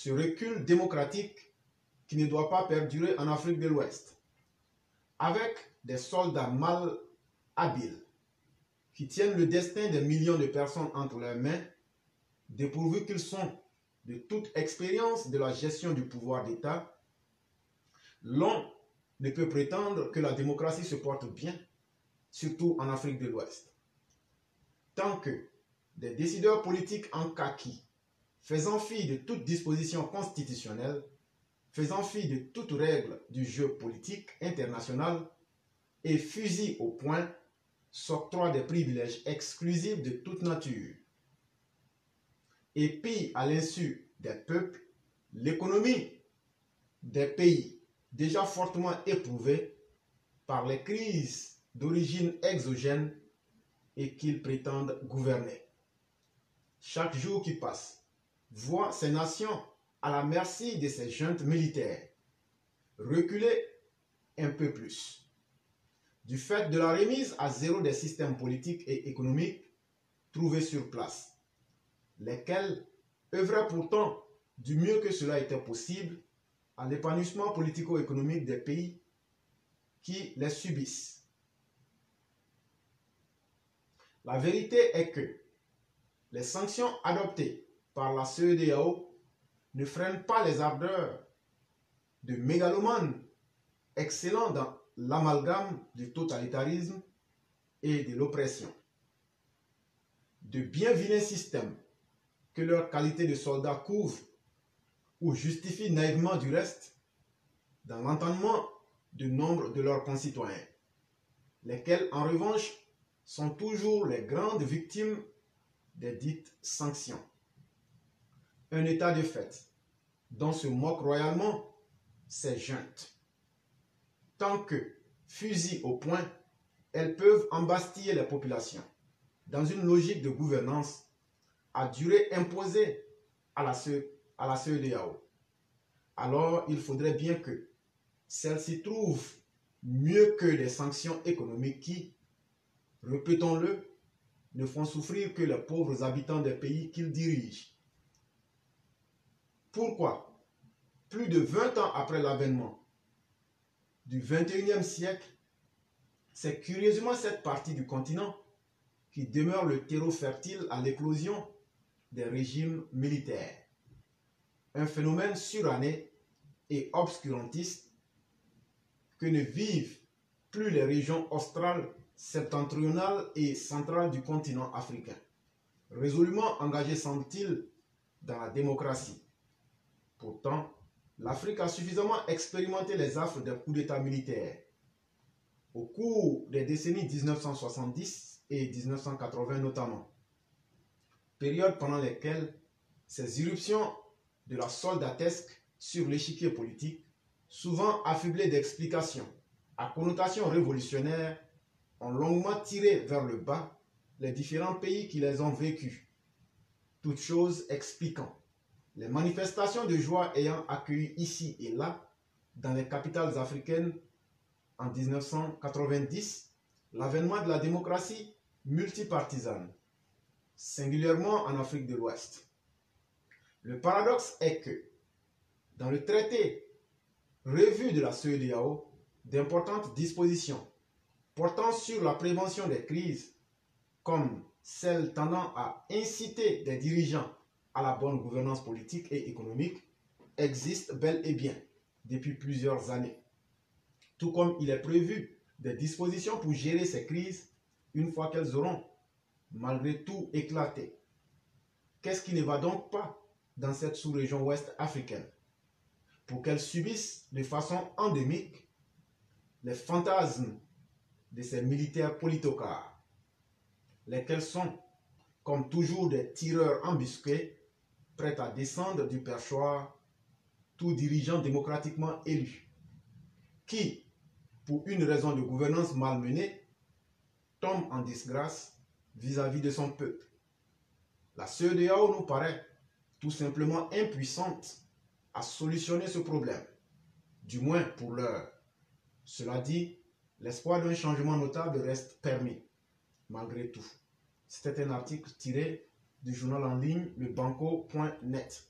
ce recul démocratique qui ne doit pas perdurer en Afrique de l'Ouest, avec des soldats mal habiles qui tiennent le destin des millions de personnes entre leurs mains, dépourvus qu'ils sont de toute expérience de la gestion du pouvoir d'État, l'on ne peut prétendre que la démocratie se porte bien, surtout en Afrique de l'Ouest. Tant que des décideurs politiques en kaki, faisant fi de toute disposition constitutionnelle, faisant fi de toute règle du jeu politique international et fusil au poing, s'octroient des privilèges exclusifs de toute nature et pillent à l'insu des peuples l'économie des pays déjà fortement éprouvés par les crises d'origine exogène et qu'ils prétendent gouverner. Chaque jour qui passe voit ces nations à la merci de ces juntes militaires reculer un peu plus. Du fait de la remise à zéro des systèmes politiques et économiques trouvés sur place, lesquels œuvraient pourtant du mieux que cela était possible à l'épanouissement politico-économique des pays qui les subissent. La vérité est que les sanctions adoptées par la CEDEAO ne freinent pas les ardeurs de mégalomanes excellents dans l'amalgame du totalitarisme et de l'oppression. De bien vilains systèmes que leur qualité de soldats couvre ou justifie naïvement du reste dans l'entendement de nombre de leurs concitoyens, lesquels en revanche sont toujours les grandes victimes des dites sanctions. Un état de fait dont se moquent royalement ces juntes. Tant que, fusil au poing, elles peuvent embastiller les populations dans une logique de gouvernance à durée imposée à la CEDEAO. Alors, il faudrait bien que celle-ci trouve mieux que des sanctions économiques qui, répétons-le, ne font souffrir que les pauvres habitants des pays qu'ils dirigent. Pourquoi, plus de 20 ans après l'avènement du XXIe siècle, c'est curieusement cette partie du continent qui demeure le terreau fertile à l'éclosion des régimes militaires. Un phénomène suranné et obscurantiste que ne vivent plus les régions australes, septentrionales et centrales du continent africain, résolument engagées, semble-t-il, dans la démocratie. Pourtant, l'Afrique a suffisamment expérimenté les affres des coups d'État militaires. Au cours des décennies 1970 et 1980 notamment, période pendant lesquelles ces irruptions de la soldatesque sur l'échiquier politique, souvent affublées d'explications à connotation révolutionnaire, ont longuement tiré vers le bas les différents pays qui les ont vécues, toutes choses expliquant les manifestations de joie ayant accueilli ici et là, dans les capitales africaines, en 1990, l'avènement de la démocratie multipartisane, singulièrement en Afrique de l'Ouest. Le paradoxe est que, dans le traité revu de la CEDEAO, d'importantes dispositions portant sur la prévention des crises, comme celles tendant à inciter des dirigeants à la bonne gouvernance politique et économique, existent bel et bien depuis plusieurs années. Tout comme il est prévu des dispositions pour gérer ces crises une fois qu'elles auront, malgré tout, éclaté. Qu'est-ce qui ne va donc pas dans cette sous-région ouest africaine pour qu'elles subissent de façon endémique les fantasmes de ces militaires politocrates, lesquels sont, comme toujours, des tireurs embusqués, prêts à descendre du perchoir tout dirigeant démocratiquement élu, qui, pour une raison de gouvernance malmenée, tombe en disgrâce vis-à-vis de son peuple. La CEDEAO nous paraît tout simplement impuissante à solutionner ce problème, du moins pour l'heure. Cela dit, l'espoir d'un changement notable reste permis, malgré tout. C'était un article tiré du journal en ligne lebanco.net.